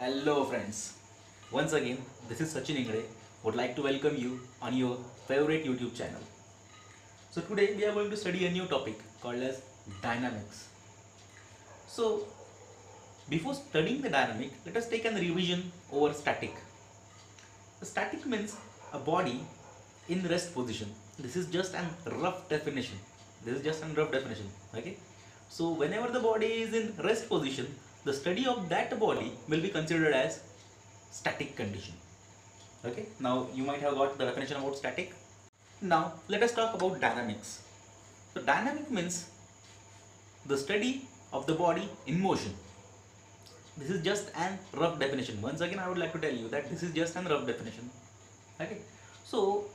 Hello friends, once again this is Sachin Ingre. Would like to welcome you on your favorite YouTube channel. So today we are going to study a new topic called as dynamics. So before studying the dynamic, let us take a revision over static. The static means a body in rest position. This is just a rough definition. Okay. So whenever the body is in rest position, the study of that body will be considered as static condition. Okay. Now you might have got the definition about static. Now let us talk about dynamics. So dynamic means the study of the body in motion. This is just an rough definition. Once again I would like to tell you that this is just an rough definition. Okay. So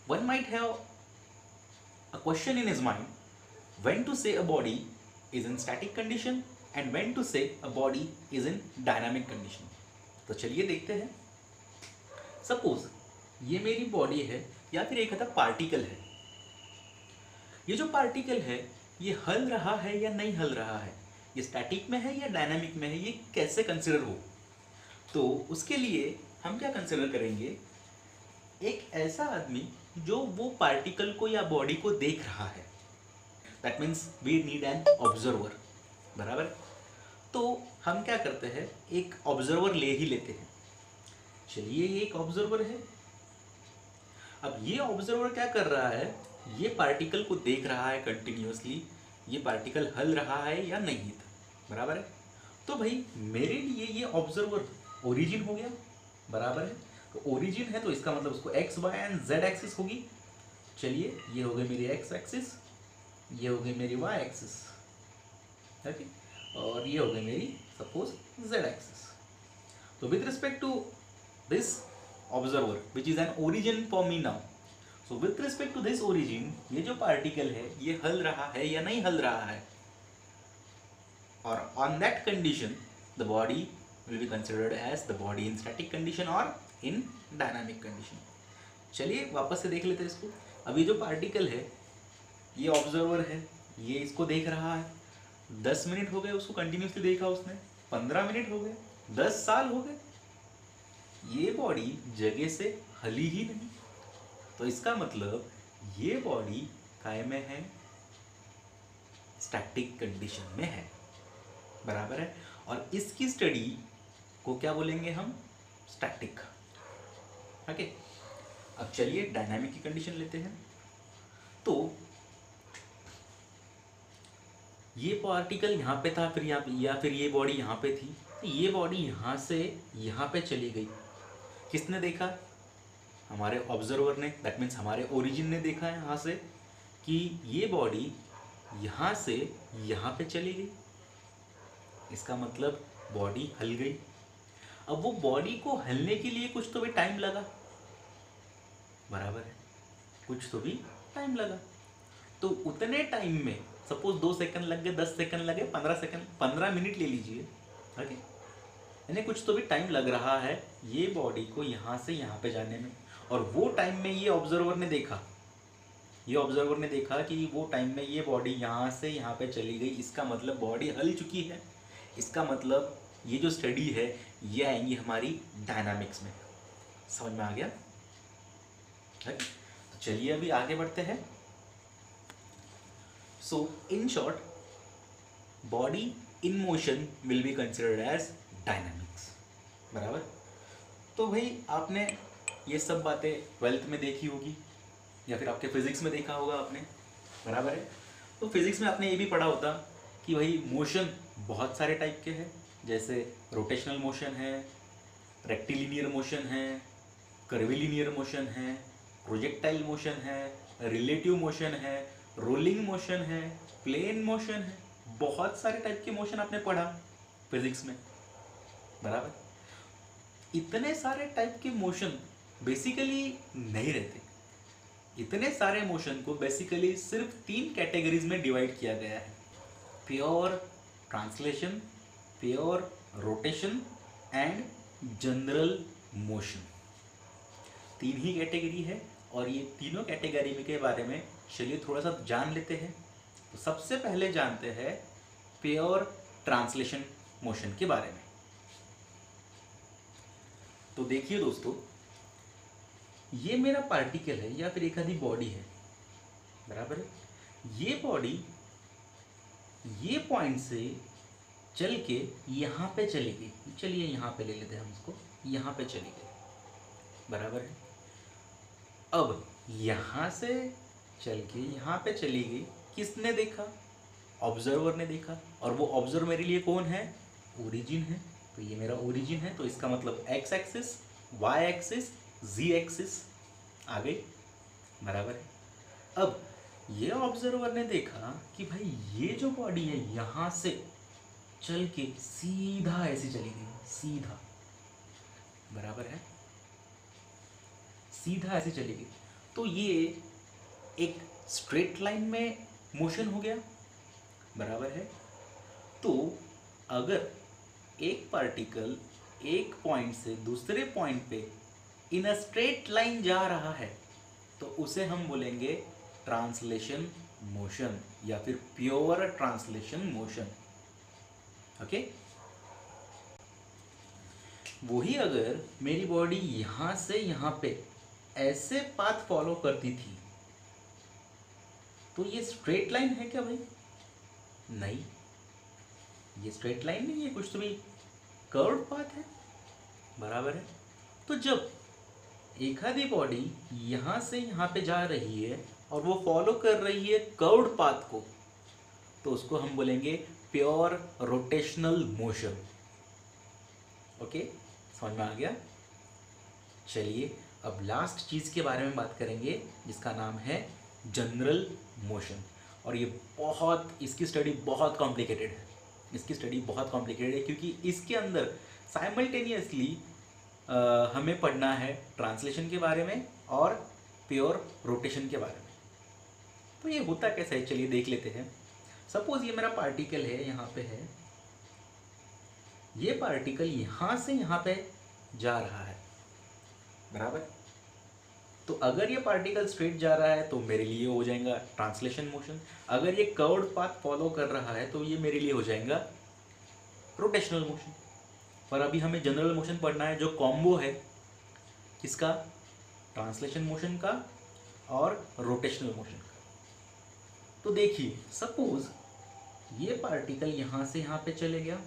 one might have a question in his mind when to say a body is in static condition and when to say a body is in dynamic condition. तो चलिए देखते हैं. Suppose ये मेरी body है या फिर एक पार्टिकल है. ये जो पार्टिकल है ये हल रहा है या नहीं हल रहा है, ये स्टैटिक में है या डायनामिक में है, ये कैसे कंसिडर हो. तो उसके लिए हम क्या कंसिडर करेंगे, एक ऐसा आदमी जो वो पार्टिकल को या बॉडी को देख रहा है. That means we need an observer. बराबर. तो हम क्या करते हैं, एक ऑब्जर्वर ले ही लेते हैं. चलिए ये एक ऑब्जर्वर है. अब ये ऑब्जर्वर क्या कर रहा है, ये पार्टिकल को देख रहा है कंटिन्यूअसली, ये पार्टिकल हल रहा है या नहीं. बराबर है. तो भाई मेरे लिए ये ऑब्जर्वर ओरिजिन हो गया. बराबर है. तो ओरिजिन है तो इसका मतलब उसको x y and z axis होगी. चलिए ये हो गई मेरी एक्स एक्सिस, ये हो गई मेरी वाई एक्सिस. ओके. और ये हो गई मेरी सपोज जेड एक्सिस. तो with respect to this observer which is an origin for me now, so with respect to this origin ये जो पार्टिकल है ये हल रहा है या नहीं हल रहा है, और on that condition the body will be considered as the body in static condition or in dynamic condition. चलिए वापस से देख लेते हैं इसको. अभी जो पार्टिकल है ये ऑब्जर्वर है, ये इसको देख रहा है. 10 मिनट हो गए उसको कंटिन्यूसली देखा उसने, 15 मिनट हो गए, 10 साल हो गए, ये बॉडी जगह से हली ही नहीं. तो इसका मतलब ये बॉडी काय में है, स्टैटिक कंडीशन में है. बराबर है. और इसकी स्टडी को क्या बोलेंगे हम, स्टैटिक. ओके. अब चलिए डायनामिक की कंडीशन लेते हैं. तो ये पार्टिकल यहाँ पे था, फिर यहाँ पे, या फिर ये बॉडी यहाँ पे थी. तो ये बॉडी यहाँ से यहाँ पे चली गई. किसने देखा, हमारे ऑब्जर्वर ने. दैट मीन्स हमारे ओरिजिन ने देखा है यहाँ से कि ये बॉडी यहाँ से यहाँ पे चली गई. इसका मतलब बॉडी हल गई. अब वो बॉडी को हलने के लिए कुछ तो भी टाइम लगा. बराबर है. कुछ तो भी टाइम लगा. तो उतने टाइम में सपोज 2 सेकंड लग गए, 10 सेकंड लगे, 15 सेकंड, 15 मिनट ले लीजिए. ओके. यानी कुछ तो भी टाइम लग रहा है ये बॉडी को यहाँ से यहाँ पे जाने में. और वो टाइम में ये ऑब्जर्वर ने देखा, कि वो टाइम में ये बॉडी यहाँ से यहाँ पे चली गई. इसका मतलब बॉडी हल चुकी है. इसका मतलब ये जो स्टडी है ये आएंगी हमारी डायनामिक्स में. समझ में आ गया. तो चलिए अभी आगे बढ़ते हैं. So in short, body in motion will be considered as dynamics. बराबर. तो भाई आपने ये सब बातें 12th में देखी होगी या फिर आपके फिजिक्स में देखा होगा आपने. बराबर है. तो फिजिक्स में आपने ये भी पढ़ा होता कि भाई मोशन बहुत सारे टाइप के हैं. जैसे रोटेशनल मोशन है, रेक्टिलिनियर मोशन है, कर्विलिनियर मोशन है, प्रोजेक्टाइल मोशन है, रिलेटिव मोशन है, रोलिंग मोशन है, प्लेन मोशन है. बहुत सारे टाइप के मोशन आपने पढ़ा फिजिक्स में. बराबर. इतने सारे टाइप के मोशन बेसिकली नहीं रहते. इतने सारे मोशन को बेसिकली सिर्फ 3 कैटेगरीज में डिवाइड किया गया है. Pure translation, pure rotation and general motion. 3 he category है. और ये तीनों कैटेगरी के बारे में चलिए थोड़ा सा जान लेते हैं. तो सबसे पहले जानते हैं प्योर ट्रांसलेशन मोशन के बारे में. तो देखिए दोस्तों, ये मेरा पार्टिकल है या फिर एक आधी बॉडी है, बराबर है। ये बॉडी ये पॉइंट से चल के यहाँ पे चली गई, चलिए यहाँ पे ले लेते हैं हम इसको, यहाँ पे चली गई, बराबर है। अब यहाँ से चल के यहाँ पे चली गई, किसने देखा? ऑब्जर्वर ने देखा। और वो ऑब्जर्वर मेरे लिए कौन है? ओरिजिन है। तो ये मेरा ओरिजिन है, तो इसका मतलब एक्स एक्सिस, वाई एक्सिस, जी एक्सिस आ गई, बराबर है। अब ये ऑब्जर्वर ने देखा कि भाई ये जो बॉडी है यहाँ से चल के सीधा ऐसे चली गई, सीधा, बराबर है, सीधा ऐसे चली गई। तो ये एक स्ट्रेट लाइन में मोशन हो गया, बराबर है। तो अगर एक पार्टिकल एक पॉइंट से दूसरे पॉइंट पे इन अ स्ट्रेट लाइन जा रहा है तो उसे हम बोलेंगे ट्रांसलेशन मोशन या फिर प्योर ट्रांसलेशन मोशन। ओके, वही अगर मेरी बॉडी यहां से यहां पे ऐसे पाथ फॉलो करती थी तो ये स्ट्रेट लाइन है क्या भाई? नहीं, ये स्ट्रेट लाइन नहीं है, कुछ तो भी कर्व्ड पाथ है, बराबर है। तो जब एक आधी बॉडी यहां से यहां पे जा रही है और वो फॉलो कर रही है कर्व्ड पाथ को, तो उसको हम बोलेंगे प्योर रोटेशनल मोशन। ओके, समझ में आ गया? चलिए अब लास्ट चीज़ के बारे में बात करेंगे जिसका नाम है जनरल मोशन। और ये बहुत, इसकी स्टडी बहुत कॉम्प्लिकेटेड है, इसकी स्टडी बहुत कॉम्प्लिकेटेड है क्योंकि इसके अंदर साइमल्टेनियसली हमें पढ़ना है ट्रांसलेशन के बारे में और प्योर रोटेशन के बारे में। तो ये होता कैसे है, चलिए देख लेते हैं। सपोज ये मेरा पार्टिकल है, यहाँ पे है, ये पार्टिकल यहाँ से यहाँ पे जा रहा है, बराबर। तो अगर ये पार्टिकल स्ट्रेट जा रहा है तो मेरे लिए हो जाएगा ट्रांसलेशन मोशन। अगर ये कर्व्ड पाथ फॉलो कर रहा है तो ये मेरे लिए हो जाएगा रोटेशनल मोशन। पर अभी हमें जनरल मोशन पढ़ना है, जो कॉम्बो है किसका? ट्रांसलेशन मोशन का और रोटेशनल मोशन का। तो देखिए, सपोज ये पार्टिकल यहाँ से यहाँ पे चले गया,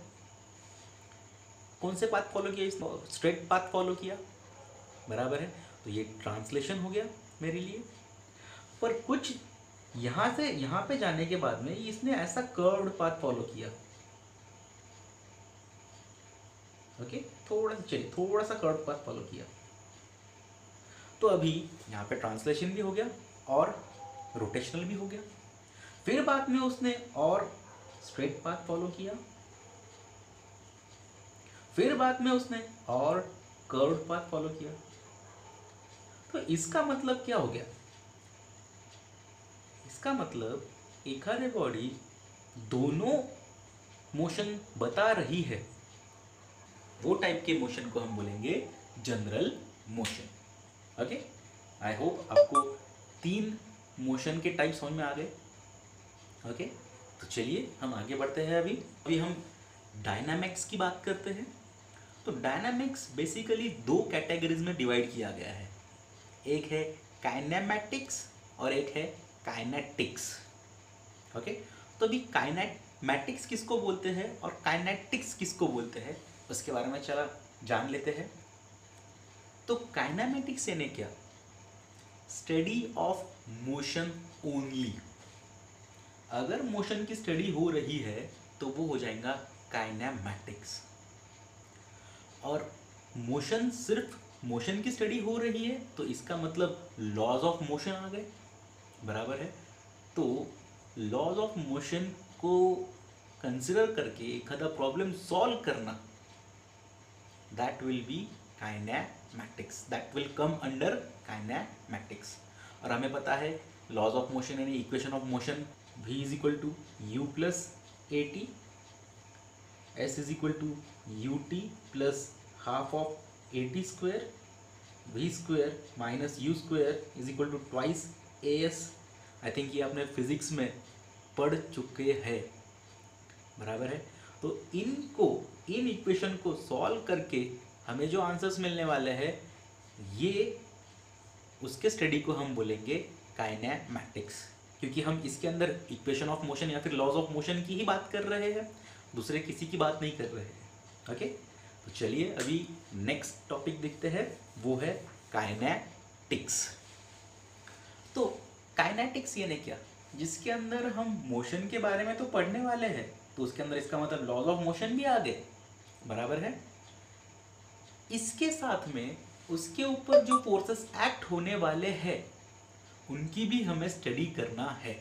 कौन से पाथ फॉलो किया? इसने स्ट्रेट पाथ फॉलो किया, बराबर है। तो ये ट्रांसलेशन हो गया मेरे लिए। पर कुछ यहाँ से यहाँ पे जाने के बाद में इसने ऐसा कर्व्ड पाथ फॉलो किया, ओके, थोड़ा सा कर्व्ड पाथ फॉलो किया। तो अभी यहाँ पे ट्रांसलेशन भी हो गया और रोटेशनल भी हो गया। फिर बाद में उसने और स्ट्रेट पाथ फॉलो किया, फिर बाद में उसने और कर्व्ड पाथ फॉलो किया। तो इसका मतलब क्या हो गया? इसका मतलब एक आधी बॉडी दोनों मोशन बता रही है, वो टाइप के मोशन को हम बोलेंगे general motion. Okay, I hope आपको 3 मोशन के टाइप समझ में आ गए। ओके, तो चलिए हम आगे बढ़ते हैं। अभी हम डायनामिक्स की बात करते हैं। तो डायनामिक्स बेसिकली 2 कैटेगरीज में डिवाइड किया गया है, एक है काइनेमैटिक्स और एक है काइनेटिक्स। ओके, तो अभी काइनेमैटिक्स किसको बोलते हैं और काइनेटिक्स किसको बोलते हैं उसके बारे में चला जान लेते हैं। तो काइनेमैटिक्स यानी क्या? Study of motion only. अगर मोशन की स्टडी हो रही है तो वो हो जाएगा काइनेमैटिक्स। और मोशन, सिर्फ मोशन की स्टडी हो रही है तो इसका मतलब लॉज ऑफ मोशन आ गए, बराबर है। तो लॉज ऑफ मोशन को कंसिडर करके एक आधा प्रॉब्लम सॉल्व करना, that will be kinematics, that will come under kinematics. और हमें पता है लॉज ऑफ मोशन यानी equation of motion, v is equal to u plus a t, s is equal to u t plus half of a t square, v square minus u square is equal to twice a s. I think ये आपने physics में पढ़ चुके हैं, बराबर है। तो in equation को सॉल्व करके हमें जो आंसर्स मिलने वाले हैं ये उसके स्टडी को हम बोलेंगे काइनेमैटिक्स, क्योंकि हम इसके अंदर इक्वेशन ऑफ मोशन या फिर लॉज ऑफ मोशन की ही बात कर रहे हैं, दूसरे किसी की बात नहीं कर रहे हैं। ओके, तो चलिए अभी नेक्स्ट टॉपिक देखते हैं, वो है काइनेटिक्स। तो काइनेटिक्स यानी क्या, जिसके अंदर हम मोशन के बारे में तो पढ़ने वाले हैं, तो उसके अंदर इसका मतलब लॉज ऑफ मोशन भी आ गए, बराबर है। इसके साथ में उसके ऊपर जो फोर्सेस एक्ट होने वाले हैं उनकी भी हमें स्टडी करना है।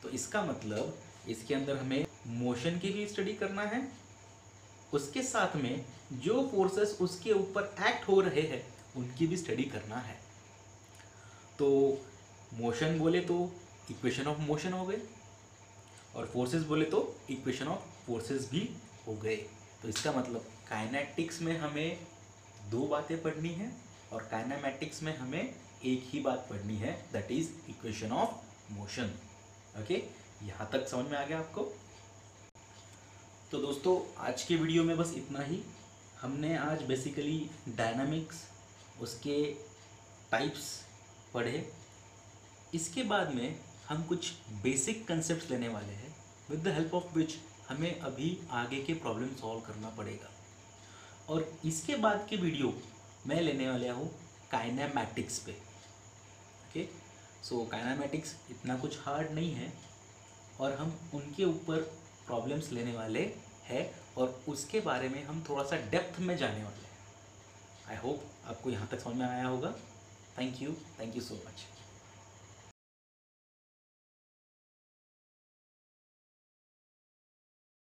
तो इसका मतलब इसके अंदर हमें मोशन की भी स्टडी करना है, उसके साथ में जो फोर्सेस उसके ऊपर एक्ट हो रहे हैं उनकी भी स्टडी करना है। तो मोशन बोले तो इक्वेशन ऑफ मोशन हो गए, और फोर्सेस बोले तो इक्वेशन ऑफ फोर्सेस भी हो गए। तो इसका मतलब काइनेटिक्स में हमें दो बातें पढ़नी है और काइनेमैटिक्स में हमें एक ही बात पढ़नी है, that is equation of motion. Okay, यहाँ तक समझ में आ गया आपको? तो दोस्तों आज के वीडियो में बस इतना ही। हमने आज बेसिकली डायनामिक्स, उसके टाइप्स पढ़े। इसके बाद में हम कुछ बेसिक कंसेप्ट्स लेने वाले हैं, with the help of which हमें अभी आगे के प्रॉब्लम सॉल्व करना पड़ेगा। और इसके बाद के वीडियो मैं लेने वाला हूँ काइनेमैटिक्स पे। ओके, सो काइनेमैटिक्स इतना कुछ हार्ड नहीं है और हम उनके ऊपर प्रॉब्लम्स लेने वाले हैं और उसके बारे में हम थोड़ा सा डेप्थ में जाने वाले हैं। आई होप आपको यहाँ तक समझ में आया होगा। Thank you so much.